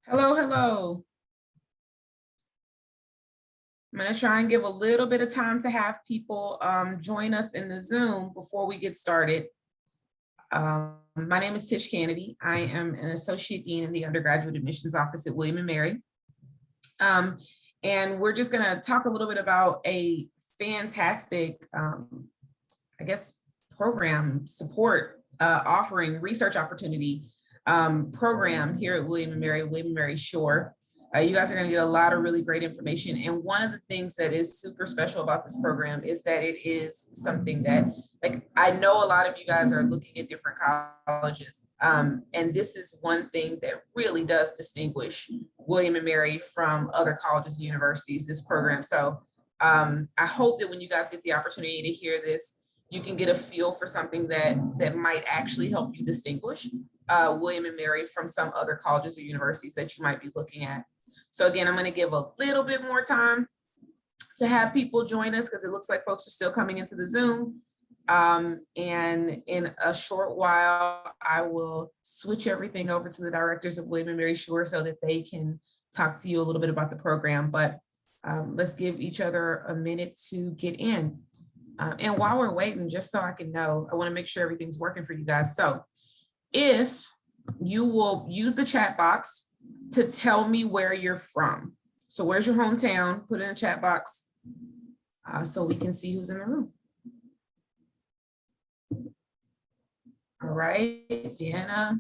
Hello, hello. I'm going to try and give a little bit of time to have people join us in the Zoom before we get started. My name is Tish Kennedy. I am an associate dean in the undergraduate admissions office at William & Mary. And we're just going to talk a little bit about a fantastic, I guess, program support offering research opportunity program here at William & Mary Shore. You guys are going to get a lot of really great information. And one of the things that is super special about this program is that it is something that, like, I know a lot of you guys are looking at different colleges. And this is one thing that really does distinguish William & Mary from other colleges and universities, this program. So I hope that when you guys get the opportunity to hear this, you can get a feel for something that might actually help you distinguish William & Mary from some other colleges or universities that you might be looking at. So again, I'm going to give a little bit more time to have people join us because it looks like folks are still coming into the Zoom. And in a short while, I will switch everything over to the directors of William & Mary Shore so that they can talk to you a little bit about the program. But let's give each other a minute to get in. And while we're waiting, just so I can know, I want to make sure everything's working for you guys. So if you will use the chat box to tell me where you're from. So where's your hometown? Put it in the chat box so we can see who's in the room. All right, Vienna,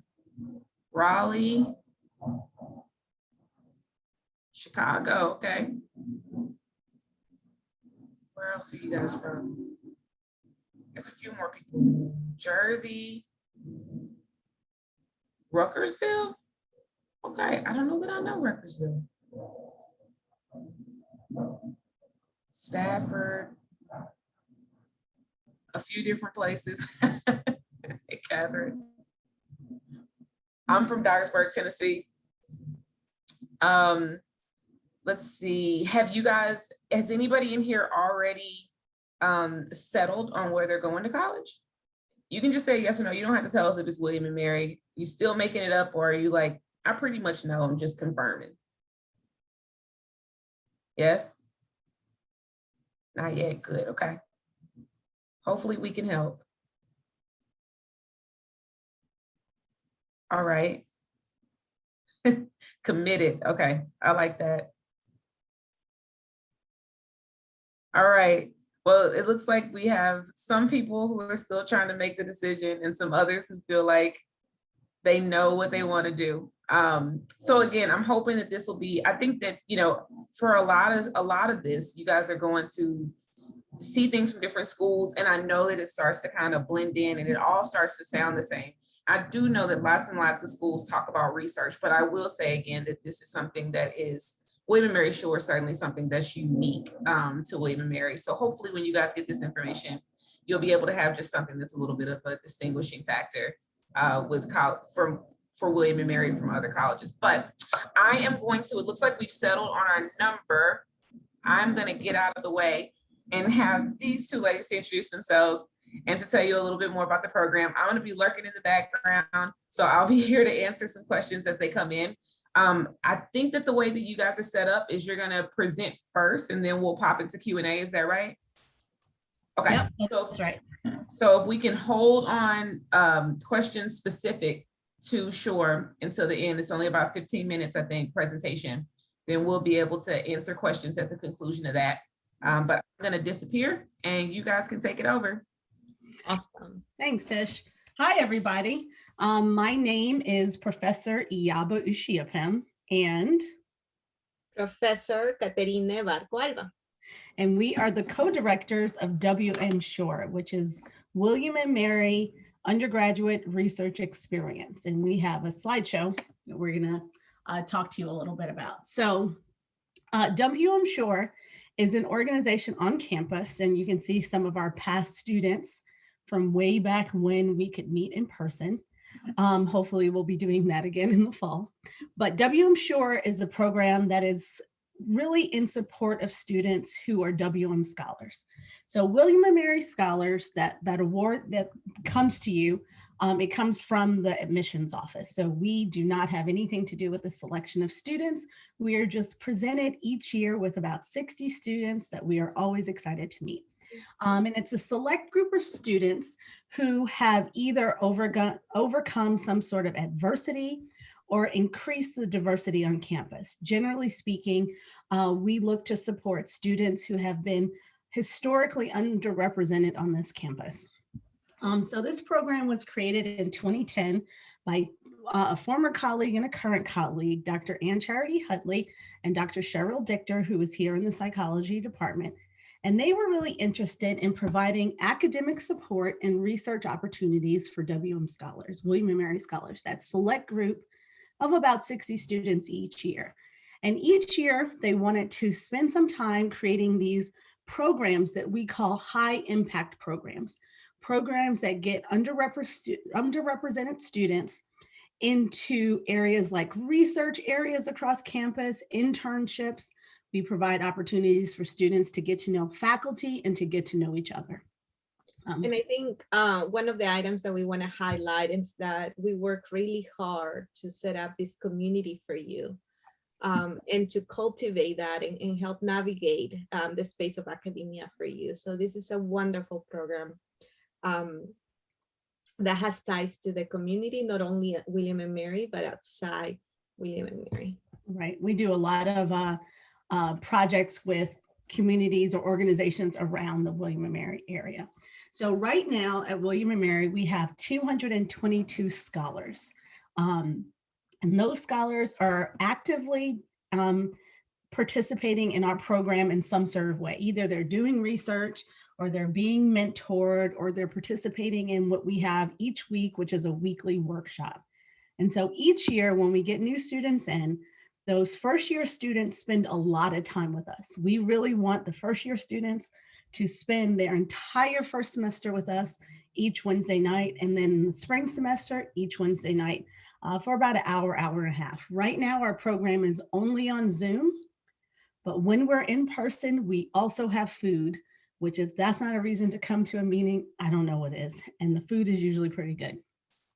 Raleigh, Chicago, okay. Where else are you guys from? There's a few more people. Jersey, Ruckersville. Okay, I don't know that I know Ruckersville. Stafford, a few different places. Hey, Catherine. I'm from Dyersburg, Tennessee. Let's see, has anybody in here already settled on where they're going to college? You can just say yes or no. You don't have to tell us if it's William & Mary. You still making it up, or are you like, I pretty much know, I'm just confirming? Yes? Not yet, good, okay. Hopefully we can help. All right. Committed, okay, I like that. All right, well, it looks like we have some people who are still trying to make the decision and some others who feel like they know what they want to do. So again, I'm hoping that this will be, I think that, you know, for a lot of this, you guys are going to see things from different schools. And I know that it starts to kind of blend in and it all starts to sound the same. I do know that lots and lots of schools talk about research, but I will say again that this is something that is, William & Mary Shore is certainly something that's unique to William & Mary. So hopefully when you guys get this information, you'll be able to have just something that's a little bit of a distinguishing factor for William & Mary from other colleges. But I am going to, it looks like we've settled on our number. I'm going to get out of the way and have these two ladies to introduce themselves and to tell you a little bit more about the program. I'm going to be lurking in the background, so I'll be here to answer some questions as they come in. I think that the way that you guys are set up is you're going to present first and then we'll pop into Q&A. Is that right? Okay, yep, that's right. So if we can hold on questions specific to Shore until the end, it's only about 15 minutes, I think, presentation, then we'll be able to answer questions at the conclusion of that. But I'm going to disappear and you guys can take it over. Awesome. Thanks, Tish. Hi, everybody. My name is Professor Iyaba Ushiapem and Professor Caterine Barco Alba. And we are the co-directors of WM Shore, which is William & Mary Undergraduate Research Experience. And we have a slideshow that we're going to talk to you a little bit about. So WM Shore is an organization on campus, and you can see some of our past students from way back when we could meet in person. Hopefully we'll be doing that again in the fall. But WM Shore is a program that is really in support of students who are WM scholars. So William & Mary scholars, that award that comes to you It comes from the admissions office. So we do not have anything to do with the selection of students. We are just presented each year with about 60 students that we are always excited to meet. And it's a select group of students who have either overcome some sort of adversity or increase the diversity on campus. Generally speaking, we look to support students who have been historically underrepresented on this campus. So this program was created in 2010 by a former colleague and a current colleague, Dr. Ann Charity Hutley and Dr. Cheryl Dichter, who is here in the psychology department. And they were really interested in providing academic support and research opportunities for WM scholars, William & Mary scholars, that select group of about 60 students each year. And each year they wanted to spend some time creating these programs that we call high impact programs that get underrepresented students into areas like research areas across campus, internships. We provide opportunities for students to get to know faculty and to get to know each other. And I think one of the items that we want to highlight is that we work really hard to set up this community for you and to cultivate that and help navigate the space of academia for you. So this is a wonderful program that has ties to the community, not only at William & Mary, but outside William & Mary. Right. We do a lot of projects with communities or organizations around the William & Mary area. So right now at William & Mary, we have 222 scholars. And those scholars are actively participating in our program in some sort of way. Either they're doing research, or they're being mentored, or they're participating in what we have each week, which is a weekly workshop. And so each year when we get new students in, those first year students spend a lot of time with us. We really want the first year students to spend their entire first semester with us each Wednesday night, and then in the spring semester, each Wednesday night for about an hour, hour and a half. Right now, our program is only on Zoom, but when we're in person, we also have food, which if that's not a reason to come to a meeting, I don't know what is. And the food is usually pretty good.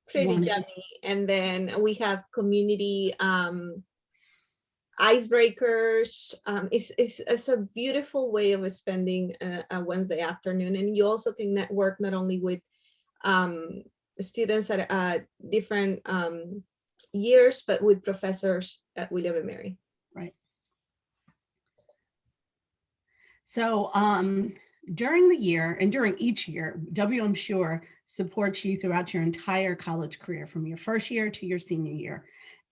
Pretty yummy. And then we have community icebreakers. It's a beautiful way of spending a Wednesday afternoon. And you also can network not only with students at different years, but with professors at William & Mary. Right. So during the year and during each year, WM Shore supports you throughout your entire college career, from your first year to your senior year.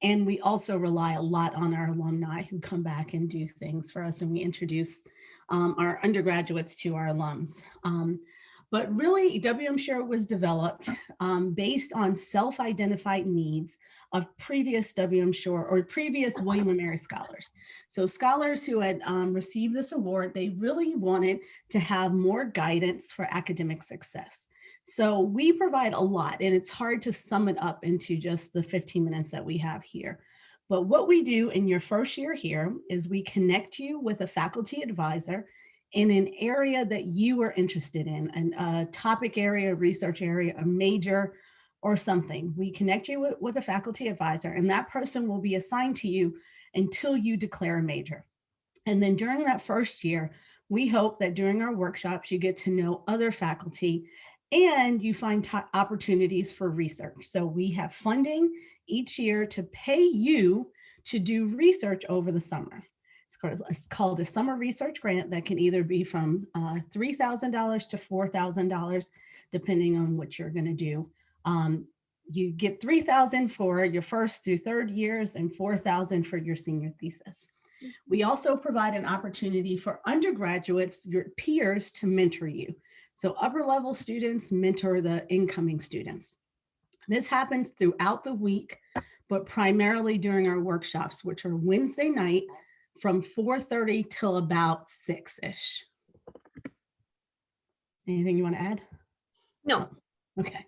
And we also rely a lot on our alumni who come back and do things for us, and we introduce our undergraduates to our alums. But really, WM Shore was developed based on self-identified needs of previous WM Shore or previous William & Mary scholars. So scholars who had received this award, they really wanted to have more guidance for academic success. So we provide a lot, and it's hard to sum it up into just the 15 minutes that we have here. But what we do in your first year here is we connect you with a faculty advisor in an area that you are interested in, a topic area, research area, a major, or something. We connect you with a faculty advisor, and that person will be assigned to you until you declare a major. And then during that first year, we hope that during our workshops, you get to know other faculty and you find opportunities for research. So we have funding each year to pay you to do research over the summer. It's called a summer research grant that can either be from $3,000 to $4,000, depending on what you're going to do. You get $3,000 for your first through third years and $4,000 for your senior thesis. We also provide an opportunity for undergraduates, your peers, to mentor you. So upper level students mentor the incoming students. This happens throughout the week, but primarily during our workshops, which are Wednesday night from 4:30 till about 6-ish. Anything you want to add? No. Okay.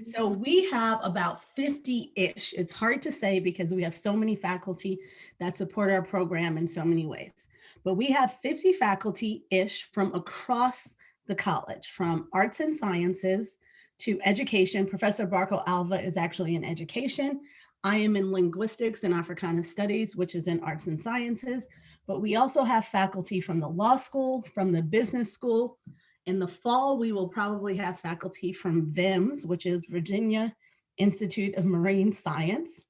So we have about 50-ish. It's hard to say because we have so many faculty that support our program in so many ways. But we have 50 faculty-ish from across the college, from arts and sciences to education. Professor Barco Alva is actually in education. I am in linguistics and Africana studies, which is in arts and sciences. But we also have faculty from the law school, from the business school. In the fall, we will probably have faculty from VIMS, which is Virginia Institute of Marine Science.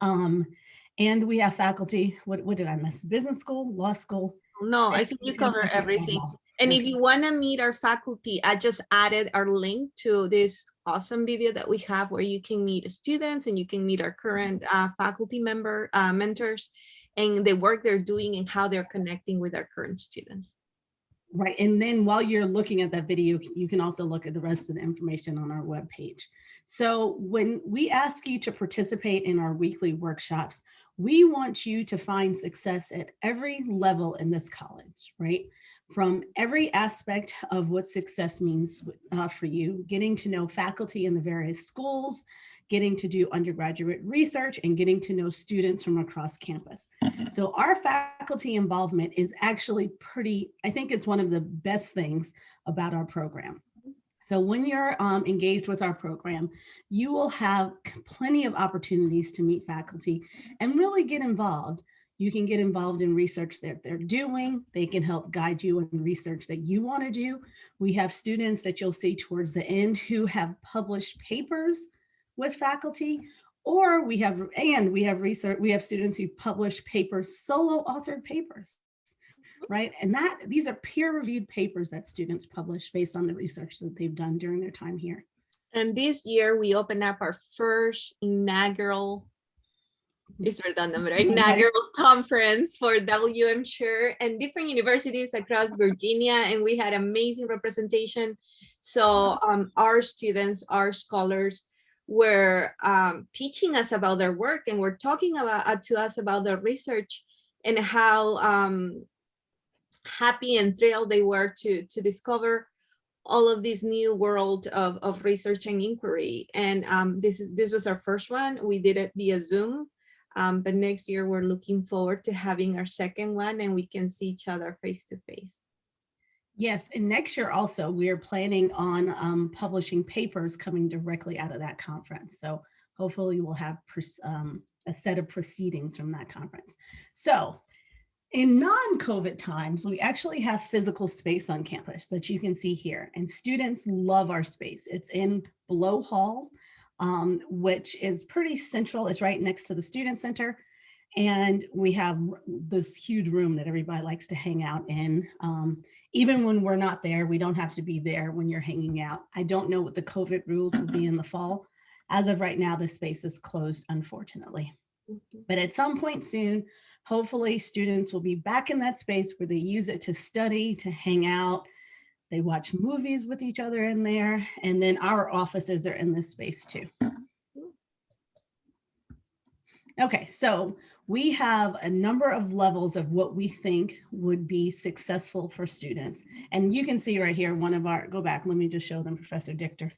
And we have faculty, what did I miss? Business school, law school. No, I think you cover everything. And if you want to meet our faculty, I just added our link to this awesome video that we have where you can meet students and you can meet our current faculty mentors and the work they're doing and how they're connecting with our current students. Right, and then while you're looking at that video, you can also look at the rest of the information on our webpage. So when we ask you to participate in our weekly workshops, we want you to find success at every level in this college, right? From every aspect of what success means for you, getting to know faculty in the various schools, getting to do undergraduate research, and getting to know students from across campus. So our faculty involvement is actually pretty, I think it's one of the best things about our program. So when you're engaged with our program, you will have plenty of opportunities to meet faculty and really get involved. You can get involved in research that they're doing. They can help guide you in research that you want to do. We have students that you'll see towards the end who have published papers with faculty, or we have students who publish papers, solo authored papers, right? And these are peer-reviewed papers that students publish based on the research that they've done during their time here. And this year we opened up our first inaugural conference for WM Sure and different universities across Virginia, and we had amazing representation. So our students, our scholars were teaching us about their work and were talking to us about their research and how happy and thrilled they were to discover all of this new world of research and inquiry. And this was our first one. We did it via Zoom. But next year, we're looking forward to having our second one and we can see each other face to face. Yes, and next year also, we are planning on publishing papers coming directly out of that conference. So hopefully we'll have a set of proceedings from that conference. So in non-COVID times, we actually have physical space on campus that you can see here, and students love our space. It's in Below Hall, which is pretty central. It's right next to the Student Center. And we have this huge room that everybody likes to hang out in. Even when we're not there, we don't have to be there when you're hanging out. I don't know what the COVID rules will be in the fall. As of right now, the space is closed, unfortunately. But at some point soon, hopefully students will be back in that space where they use it to study, to hang out. They watch movies with each other in there. And then our offices are in this space too. Okay, so we have a number of levels of what we think would be successful for students. And you can see right here, one of our, go back, let me just show them Professor Dichter.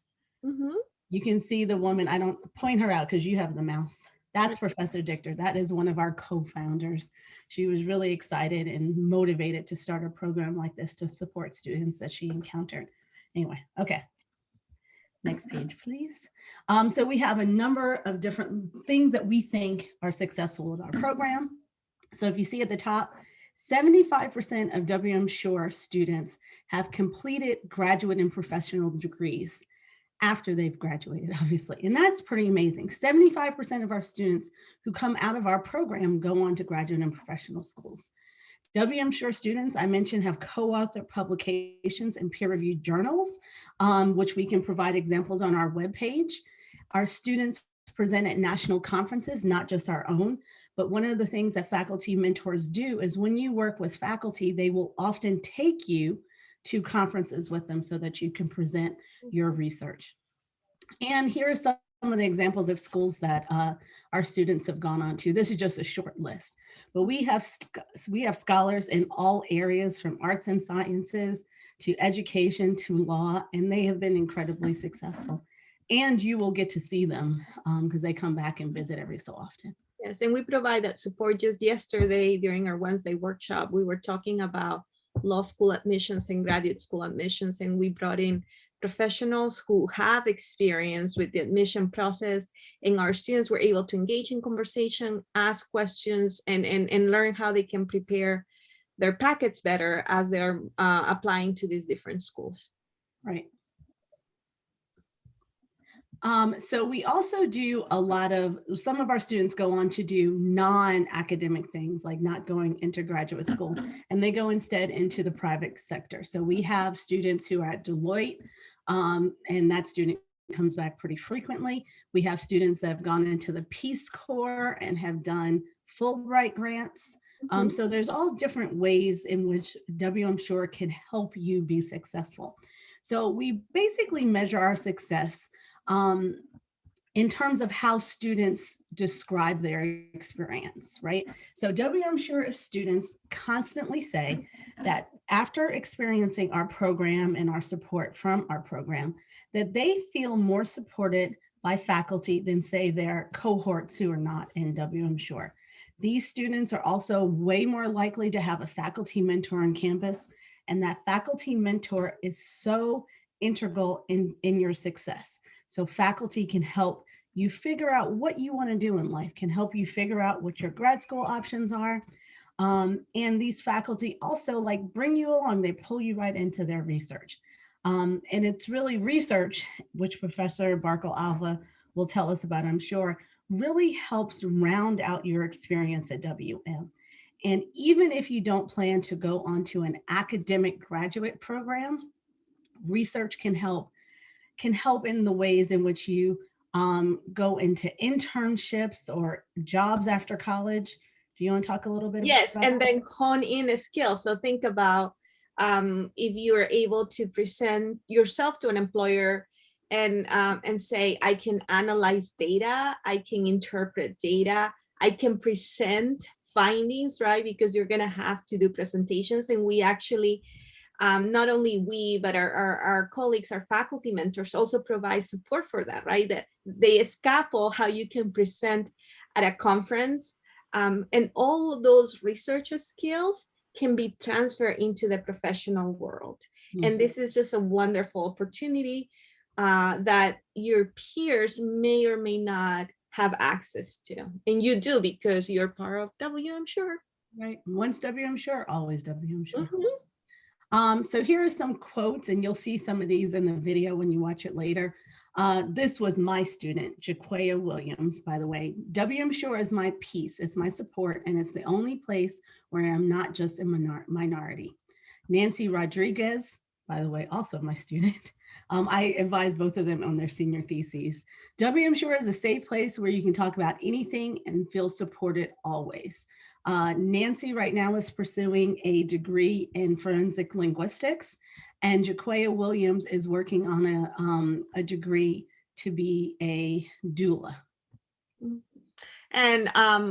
You can see the woman, I don't point her out because you have the mouse. That's Professor Dichter. That is one of our co-founders. She was really excited and motivated to start a program like this to support students that she encountered. Anyway, okay. Next page, please. So we have a number of different things that we think are successful with our program. So if you see at the top, 75% of WM Shore students have completed graduate and professional degrees after they've graduated, obviously. And that's pretty amazing. 75% of our students who come out of our program go on to graduate and professional schools. WM Shore students, I mentioned, have co-authored publications in peer-reviewed journals, which we can provide examples on our webpage. Our students present at national conferences, not just our own, but one of the things that faculty mentors do is when you work with faculty, they will often take you to conferences with them so that you can present your research. And here are some of the examples of schools that our students have gone on to. This is just a short list, but we have scholars in all areas from arts and sciences to education to law, and they have been incredibly successful. And you will get to see them because they come back and visit every so often. Yes, and we provide that support. Just yesterday during our Wednesday workshop, we were talking about law school admissions and graduate school admissions, and we brought in professionals who have experience with the admission process, and our students were able to engage in conversation, ask questions, and learn how they can prepare their packets better as they're applying to these different schools. Right. So we also do a lot of, some of our students go on to do non-academic things, like not going into graduate school, and they go instead into the private sector. So we have students who are at Deloitte, and that student comes back pretty frequently. We have students that have gone into the Peace Corps and have done Fulbright grants. So there's all different ways in which WM Shore can help you be successful. So we basically measure our success in terms of how students describe their experience, right? So WM Shore students constantly say that after experiencing our program and our support from our program, that they feel more supported by faculty than, say, their cohorts who are not in WM Shore. These students are also way more likely to have a faculty mentor on campus, and that faculty mentor is so integral in your success. So faculty can help you figure out what you want to do in life, can help you figure out what your grad school options are. And these faculty also like bring you along, they pull you right into their research. And it's really research, which Professor Barkal Alva will tell us about, I'm sure, really helps round out your experience at WM. And even if you don't plan to go on to an academic graduate program, research can help in the ways in which you go into internships or jobs after college. Do you want to talk a little bit Yes, about and that? then hone in a skill. So think about if you are able to present yourself to an employer and say, I can analyze data, I can interpret data, I can present findings, right? Because you're going to have to do presentations. And we actually, not only we, but our colleagues, our faculty mentors also provide support for that, right? That they scaffold how you can present at a conference. And all of those research skills can be transferred into the professional world. And this is just a wonderful opportunity that your peers may or may not have access to. And you do, because you're part of WM Shore. Right. Once WM Shore, always WM Shore. Mhm. So here are some quotes, and you'll see some of these in the video when you watch it later. This was my student, Jaquaya Williams, by the way. WM Shore is my peace, it's my support, and it's the only place where I'm not just a minority. Nancy Rodriguez, by the way, also my student. I advise both of them on their senior theses. WM Shore is a safe place where you can talk about anything and feel supported always. Nancy right now is pursuing a degree in forensic linguistics, and Jaquaya Williams is working on a degree to be a doula. And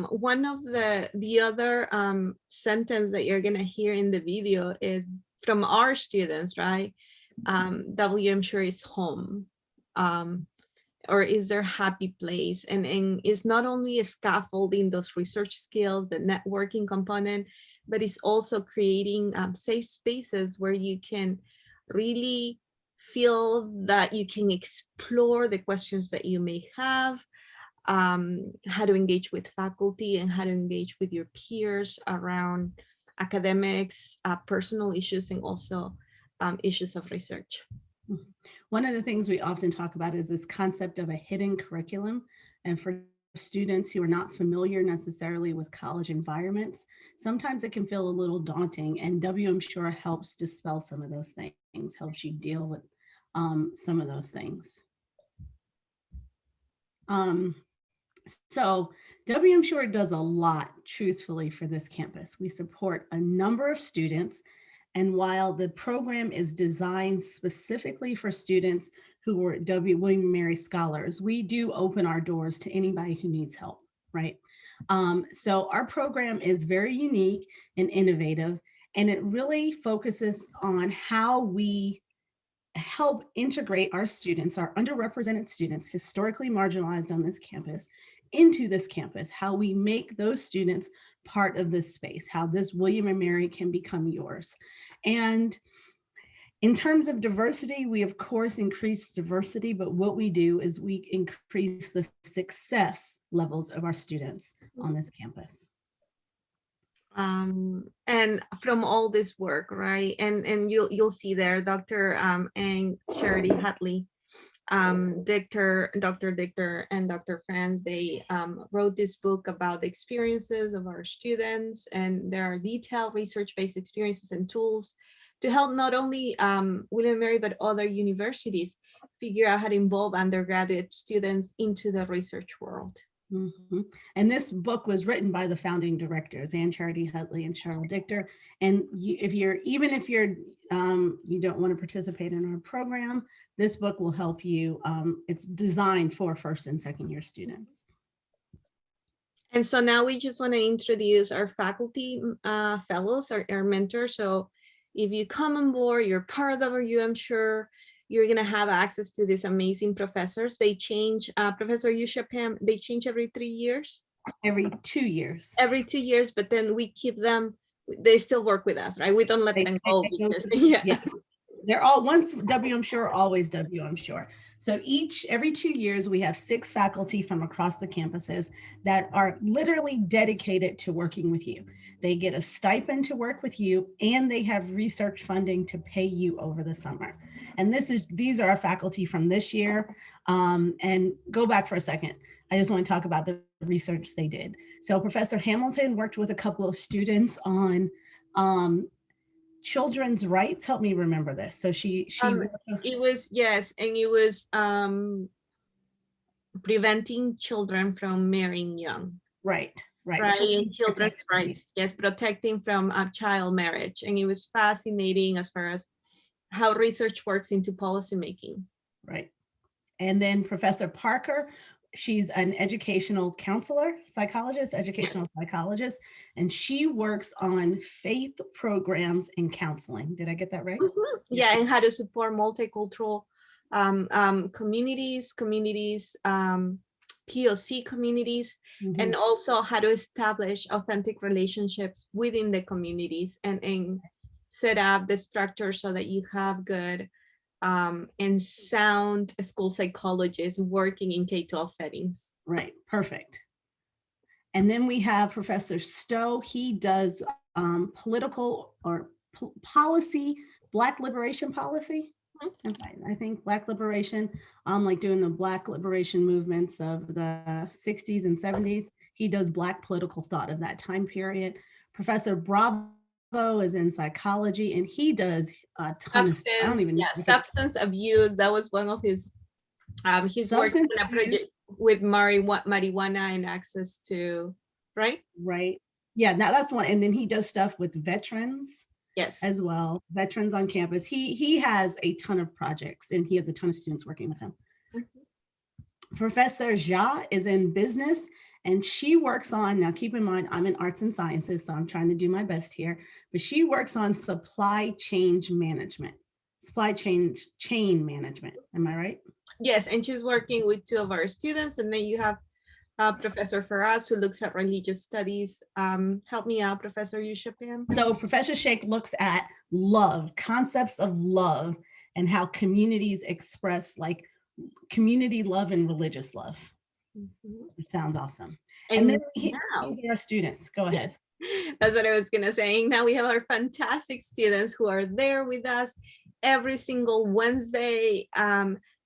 one of the other sentence that you're gonna hear in the video is from our students, right? WM Shore is home, or is their happy place, and it's not only a scaffolding those research skills, the networking component, but it's also creating safe spaces where you can really feel that you can explore the questions that you may have, how to engage with faculty and how to engage with your peers around academics, personal issues, and also issues of research. One of the things we often talk about is this concept of a hidden curriculum. And for students who are not familiar necessarily with college environments, sometimes it can feel a little daunting, and WM Shore helps dispel some of those things, helps you deal with some of those things. So WM Shore does a lot, truthfully, for this campus. We support a number of students, and while the program is designed specifically for students who were William & Mary scholars, we do open our doors to anybody who needs help, right? So our program is very unique and innovative, and it really focuses on how we help integrate our students, our underrepresented students, historically marginalized on this campus, into this campus, how we make those students part of this space, how this William & Mary can become yours. And In terms of diversity, we of course increase diversity, but what we do is we increase the success levels of our students on this campus. And from all this work, right? And you'll see there, Dr. and Charity Hatley, Dr. Dichter and Dr. Franz, they wrote this book about the experiences of our students, and there are detailed research-based experiences and tools to help not only William & Mary, but other universities figure out how to involve undergraduate students into the research world. Mhm. And this book was written by the founding directors, Ann Charity Hatley and Cheryl Dichter. And even if you're you don't want to participate in our program, this book will help you. It's designed for first and second year students. And so now we just want to introduce our faculty fellows, our mentors. So if you come on board, you're part of WM Sure, you're going to have access to these amazing professors. They change, Professor Yushapam, they change every 3 years? Every 2 years. Every 2 years, but then we keep them, they still work with us, right? We don't let them go. Because, yeah. They're all, once WM Sure, always WM Sure. So every 2 years, we have 6 faculty from across the campuses that are literally dedicated to working with you. They get a stipend to work with you, and they have research funding to pay you over the summer. And these are our faculty from this year. And go back for a second. I just want to talk about the research they did. So Professor Hamilton worked with a couple of students on children's rights. Help me remember this. So it was, yes, and it was preventing children from marrying young. Right. And children's rights. Yes, protecting from child marriage. And it was fascinating as far as how research works into policymaking. Right. And then Professor Parker, she's an educational counselor, educational psychologist, and she works on faith programs and counseling. Did I get that right? Mm-hmm. Yeah, and how to support multicultural communities, POC communities, mm-hmm. and also how to establish authentic relationships within the communities and set up the structure so that you have good and sound school psychologists working in K-12 settings. Right, perfect. And then we have Professor Stowe. He does political or policy, Black liberation policy. I think Black liberation, like doing the Black liberation movements of the 60s and 70s. He does Black political thought of that time period. Professor Bravo is in psychology, and he does a ton of stuff. I don't even know. Substance abuse. That was one of his, he's working on a project with marijuana and access to, right? Right. Yeah, now that's one. And then he does stuff with veterans. Yes, as well, veterans on campus. He has a ton of projects, and he has a ton of students working with him. Mm-hmm. Professor Jha is in business, and she works on, now keep in mind, I'm in arts and sciences, so I'm trying to do my best here, but she works on supply chain management. Am I right? Yes, and she's working with 2 of our students, and then you have Professor Faraz, who looks at religious studies. Help me out, Professor Yushapam. So Professor Sheikh looks at love, concepts of love, and how communities express like community love and religious love. Mm-hmm. It sounds awesome. And then these are our students. Go ahead. That's what I was gonna say. Now we have our fantastic students who are there with us every single Wednesday.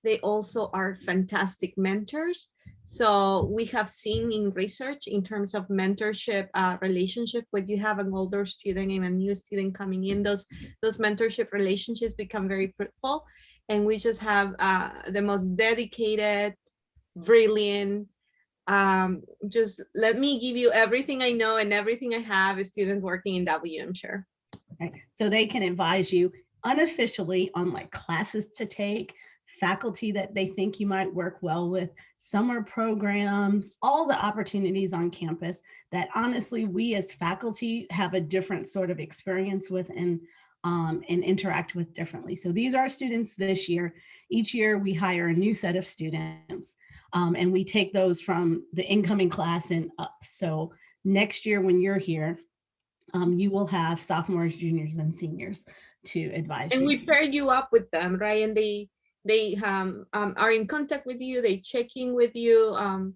They also are fantastic mentors. So we have seen in research in terms of mentorship relationship, when you have an older student and a new student coming in, those mentorship relationships become very fruitful. And we just have the most dedicated, brilliant, just let me give you everything I know and everything I have is students working in WM Sure. Okay. So they can advise you unofficially on like classes to take, faculty that they think you might work well with, summer programs, all the opportunities on campus that honestly we as faculty have a different sort of experience with and interact with differently. So these are our students this year. Each year we hire a new set of students and we take those from the incoming class and up. So next year when you're here, you will have sophomores, juniors, and seniors. to advise And you. we pair you up with them, right? And they are in contact with you, they check in with you,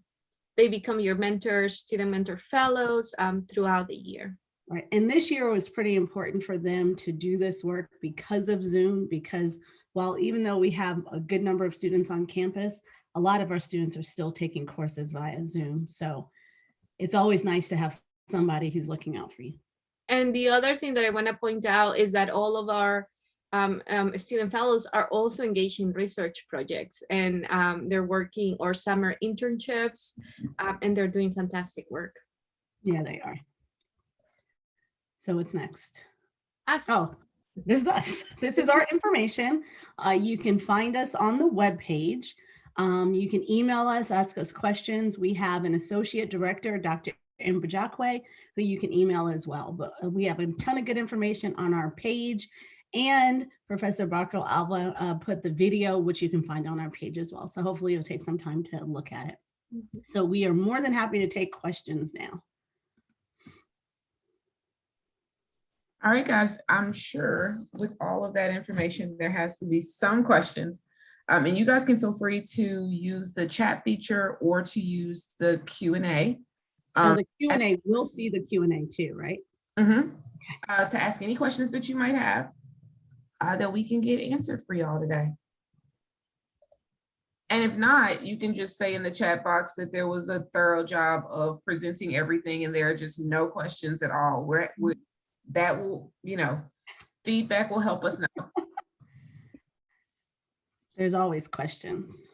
they become your mentors, student mentor fellows throughout the year. Right. And this year was pretty important for them to do this work because of Zoom, because while even though we have a good number of students on campus, a lot of our students are still taking courses via Zoom. So it's always nice to have somebody who's looking out for you. And the other thing that I want to point out is that all of our student fellows are also engaged in research projects, and they're working or summer internships, and they're doing fantastic work. Yeah, they are. So what's next? Us. Oh, this is us. This is our information. You can find us on the webpage. You can email us, ask us questions. We have an associate director, Dr. Mbajakwe, who you can email as well. But we have a ton of good information on our page. And Professor Barco Alva put the video, which you can find on our page as well. So hopefully you'll take some time to look at it. So we are more than happy to take questions now. All right, guys, I'm sure with all of that information, there has to be some questions. And you guys can feel free to use the chat feature or to use the Q&A. So the Q&A, we'll see the Q&A too, right? To ask any questions that you might have that we can get answered for y'all today. And if not, you can just say in the chat box that there was a thorough job of presenting everything and there are just no questions at all. That will, feedback will help us know. There's always questions.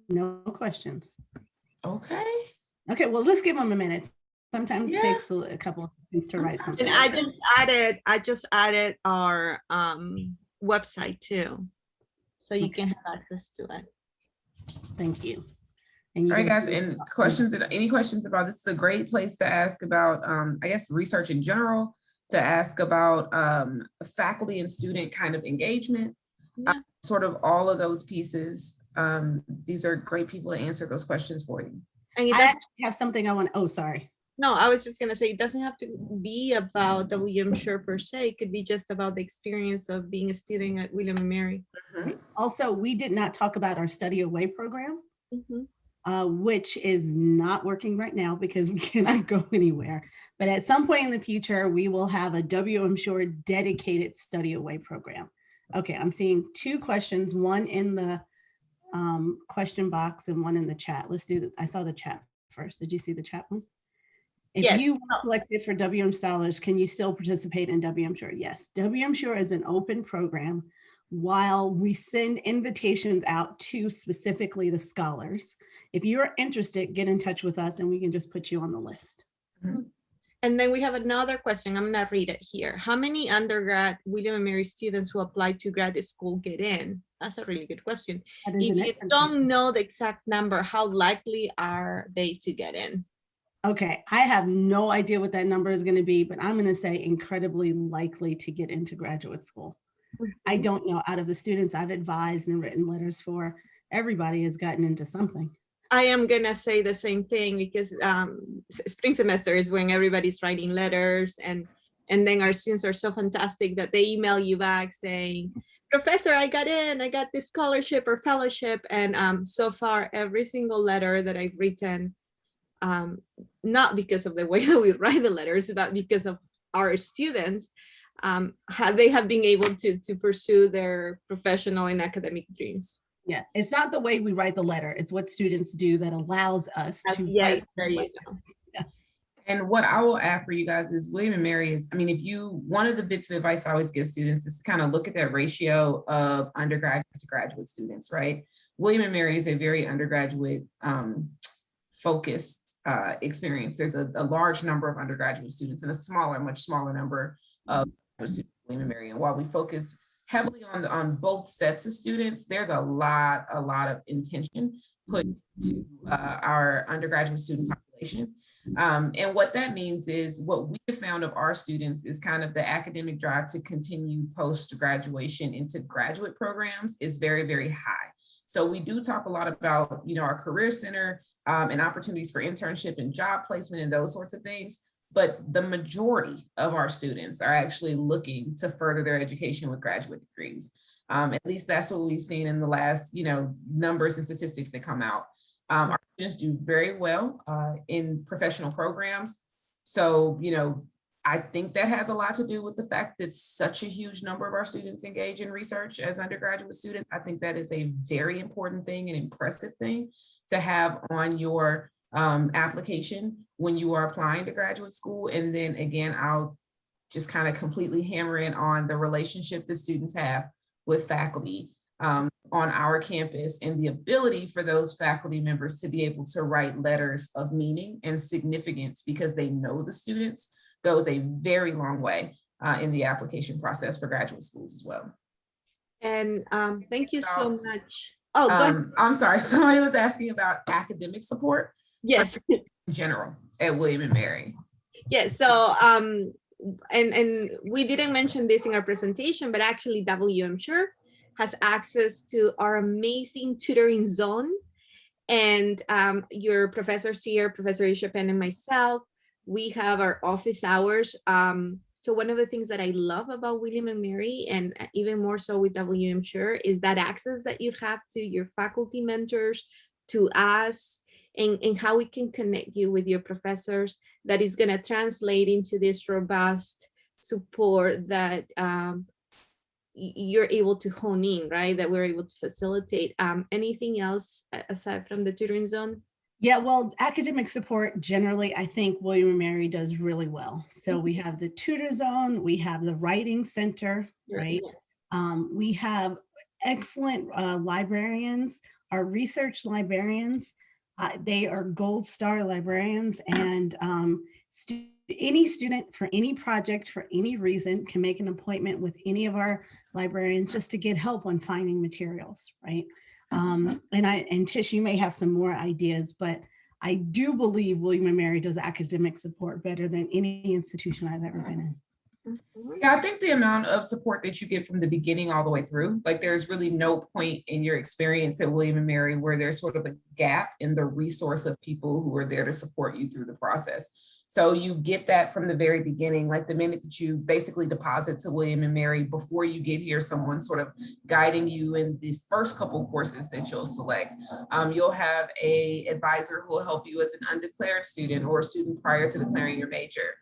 No questions. Okay. Okay, well, let's give them a minute. Sometimes it takes a couple of things to write something. And I just added our website too, so you can have access to it. Thank you. And all right, guys, and any questions about this is a great place to ask about, I guess, research in general, to ask about faculty and student kind of engagement, sort of all of those pieces. These are great people to answer those questions for you. And I actually have something I want, oh, sorry. No, I was just gonna say, it doesn't have to be about William Shore per se. It could be just about the experience of being a student at William and Mary. Also, we did not talk about our Study Away program. Which is not working right now because we cannot go anywhere. But at some point in the future, we will have a WM Shore dedicated Study Away program. Okay, I'm seeing two questions, one in the question box and one in the chat. Let's do I saw the chat first. Did you see the chat one? If you were selected for WM Scholars, can you still participate in WM Shore? Yes, WM Shore is an open program. While we send invitations out to specifically the scholars, if you're interested, get in touch with us and we can just put you on the list. And then we have another question. I'm gonna read it here. How many undergrad William and Mary students who applied to graduate school get in? That's a really good question. If you don't know the exact number, how likely are they to get in? Okay, I have no idea what that number is going to be, but I'm going to say incredibly likely to get into graduate school. I don't know, out of the students I've advised and written letters for, everybody has gotten into something. I am gonna say the same thing because spring semester is when everybody's writing letters, and then our students are so fantastic that they email you back saying, Professor, I got in, I got this scholarship or fellowship. And so far, every single letter that I've written, not because of the way that we write the letters, but because of our students, they have been able to pursue their professional and academic dreams. Yeah, it's not the way we write the letter. It's what students do that allows us to write. There you go. Yeah. And what I will add for you guys is William and Mary is, one of the bits of advice I always give students is to kind of look at that ratio of undergraduate to graduate students, right? William and Mary is a very undergraduate focused experience. There's a large number of undergraduate students and a much smaller number of students at William and Mary. And while we focus heavily on both sets of students, there's a lot of intention put to our undergraduate student population. And what that means is what we have found of our students is kind of the academic drive to continue post-graduation into graduate programs is very, very high. So we do talk a lot about, our career center and opportunities for internship and job placement and those sorts of things. but the majority of our students are actually looking to further their education with graduate degrees. At least that's what we've seen in the last, numbers and statistics that come out. Our students do very well in professional programs. So, I think that has a lot to do with the fact that such a huge number of our students engage in research as undergraduate students. I think that is a very important thing, an impressive thing to have on your application when you are applying to graduate school. And then again, I'll just kind of completely hammer in on the relationship that students have with faculty on our campus, and the ability for those faculty members to be able to write letters of meaning and significance because they know the students goes a very long way in the application process for graduate schools as well. And thank you so much. Oh, go ahead. I'm sorry, somebody was asking about academic support. Yes. In general at William and Mary. Yes, so and we didn't mention this in our presentation, but actually WM Sure has access to our amazing tutoring zone. And your professors here, Professor Ishapen and myself, we have our office hours. So one of the things that I love about William and Mary, and even more so with WM Sure, is that access that you have to your faculty mentors, to us, and how we can connect you with your professors that is going to translate into this robust support that you're able to hone in, right? That we're able to facilitate. Anything else aside from the tutoring zone? Yeah, well, academic support generally, I think William and Mary does really well. So we have the tutor zone, we have the writing center, right? Yes. We have excellent librarians, our research librarians. They are gold star librarians, and any student for any project for any reason can make an appointment with any of our librarians just to get help on finding materials, right? And Tish, you may have some more ideas, but I do believe William and Mary does academic support better than any institution I've ever been in. Yeah, I think the amount of support that you get from the beginning all the way through, like there's really no point in your experience at William and Mary where there's sort of a gap in the resource of people who are there to support you through the process. So you get that from the very beginning, like the minute that you basically deposit to William and Mary, before you get here, someone sort of guiding you in the first couple courses that you'll select. You'll have an advisor who will help you as an undeclared student or a student prior to declaring your major.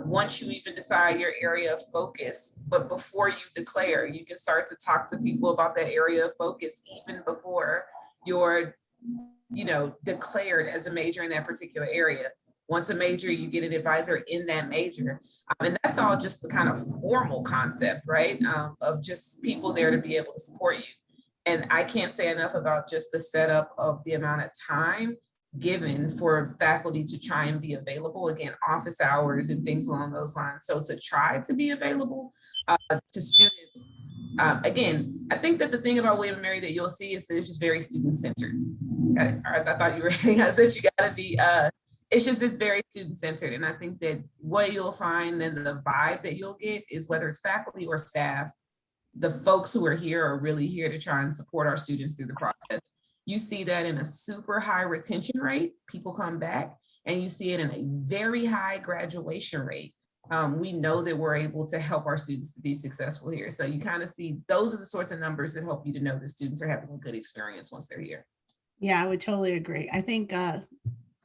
Once you even decide your area of focus, but before you declare, you can start to talk to people about that area of focus even before you're, declared as a major in that particular area. Once a major, you get an advisor in that major. And that's all just the kind of formal concept, right? Of just people there to be able to support you. And I can't say enough about just the setup of the amount of time given for faculty to try and be available, again, office hours and things along those lines. So to try to be available to students. Again, I think that the thing about William and Mary that you'll see is that it's just very student-centered. I thought you were saying I said you gotta be, it's very student-centered. And I think that what you'll find and the vibe that you'll get is whether it's faculty or staff, the folks who are here are really here to try and support our students through the process. You see that in a super high retention rate, people come back, and you see it in a very high graduation rate. We know that we're able to help our students to be successful here. So you kind of see those are the sorts of numbers that help you to know the students are having a good experience once they're here. Yeah, I would totally agree. I think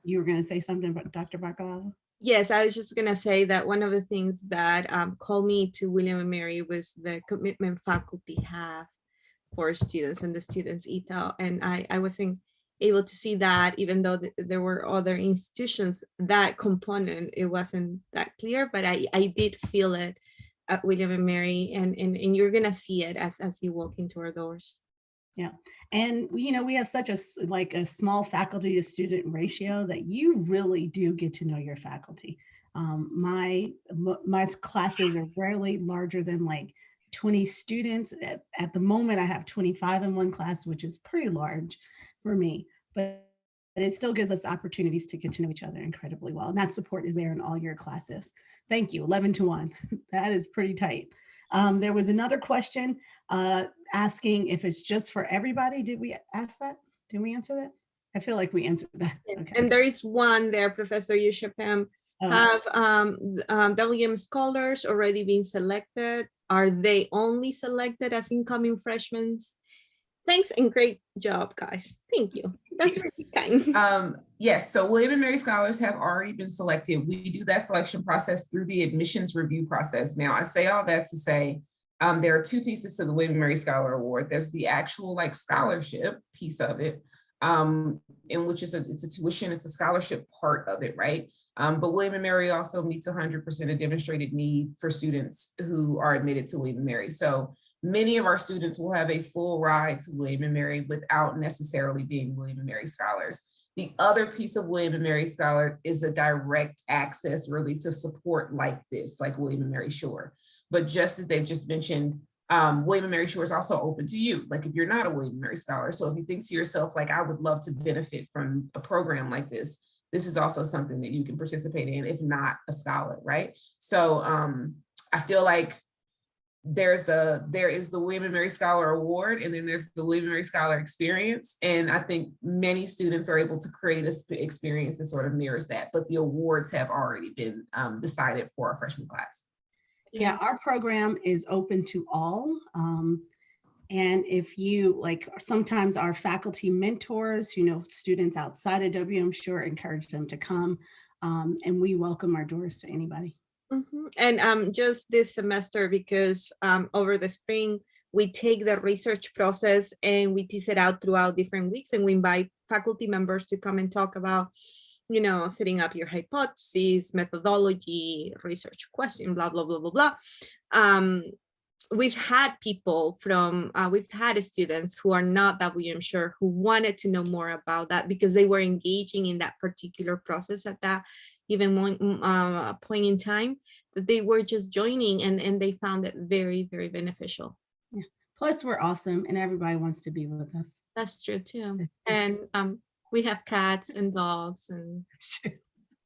you were going to say something about Dr. Bakalova. Yes, I was just going to say that one of the things that called me to William and Mary was the commitment faculty have for students and the students' ethos. And I wasn't able to see that, even though there were other institutions, that component, it wasn't that clear, but I did feel it at William and Mary, and you're going to see it as you walk into our doors. Yeah. And, we have such a small faculty to student ratio that you really do get to know your faculty. My classes are rarely larger than 20 students. At the moment, I have 25 in one class, which is pretty large for me, but it still gives us opportunities to get to know each other incredibly well. And that support is there in all your classes. Thank you. 11-1. That is pretty tight. There was another question asking if it's just for everybody. Did we ask that? Did we answer that? I feel like we answered that. Okay. And there is one there, Professor Yushapam, Have WM scholars already been selected? Are they only selected as incoming freshmen? Thanks and great job, guys. Thank you. That's really kind. Yes, so William and Mary Scholars have already been selected. We do that selection process through the admissions review process. Now, I say all that to say, there are two pieces to the William and Mary Scholar Award. There's the actual like scholarship piece of it, in which it's a tuition, it's a scholarship part of it, right? But William and Mary also meets 100% of demonstrated need for students who are admitted to William and Mary. So many of our students will have a full ride to William and Mary without necessarily being William and Mary Scholars. The other piece of William and Mary Scholars is a direct access really to support like this, like William and Mary Shore. But just as they've just mentioned, William and Mary Shore is also open to you. Like if you're not a William and Mary Scholar. So if you think to yourself, like, I would love to benefit from a program like this, this is also something that you can participate in, if not a scholar, right? So I feel like there is the William and Mary Scholar Award, and then there's the William and Mary Scholar Experience. And I think many students are able to create an experience that sort of mirrors that, but the awards have already been decided for our freshman class. Yeah, our program is open to all. And if you like, sometimes our faculty mentors, students outside of WM Shore, encourage them to come, and we welcome our doors to anybody. And just this semester, because over the spring, we take the research process and we tease it out throughout different weeks, and we invite faculty members to come and talk about, setting up your hypotheses, methodology, research question, blah, blah, blah, blah, blah. We've had people we've had students who are not WM Shore who wanted to know more about that because they were engaging in that particular process at that even point in time, that they were just joining and they found it very, very beneficial. Yeah. Plus we're awesome and everybody wants to be with us. That's true too. And we have cats and dogs, and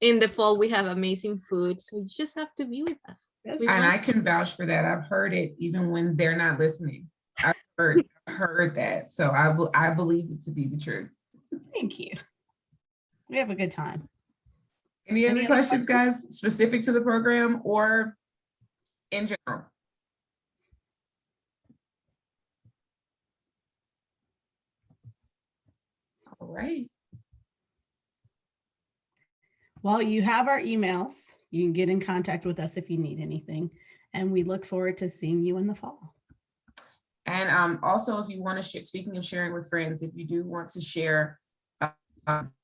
in the fall we have amazing food. So you just have to be with us. And I can vouch for that. I've heard it even when they're not listening. I've heard that. So I believe it to be the truth. Thank you. We have a good time. Any other questions, guys, specific to the program or in general? All right. Well, you have our emails. You can get in contact with us if you need anything. And we look forward to seeing you in the fall. And also, if you want to share, speaking of sharing with friends, if you do want to share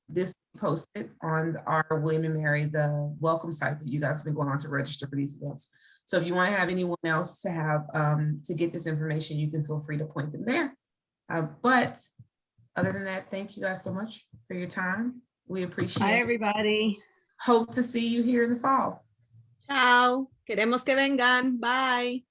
this posted on our William and Mary, the welcome site that you guys have been going on to register for these events. So if you want to have anyone else to have to get this information, you can feel free to point them there. But other than that, thank you guys so much for your time. We appreciate it. Bye, everybody. Hope to see you here in the fall. Ciao. Queremos que vengan. Bye.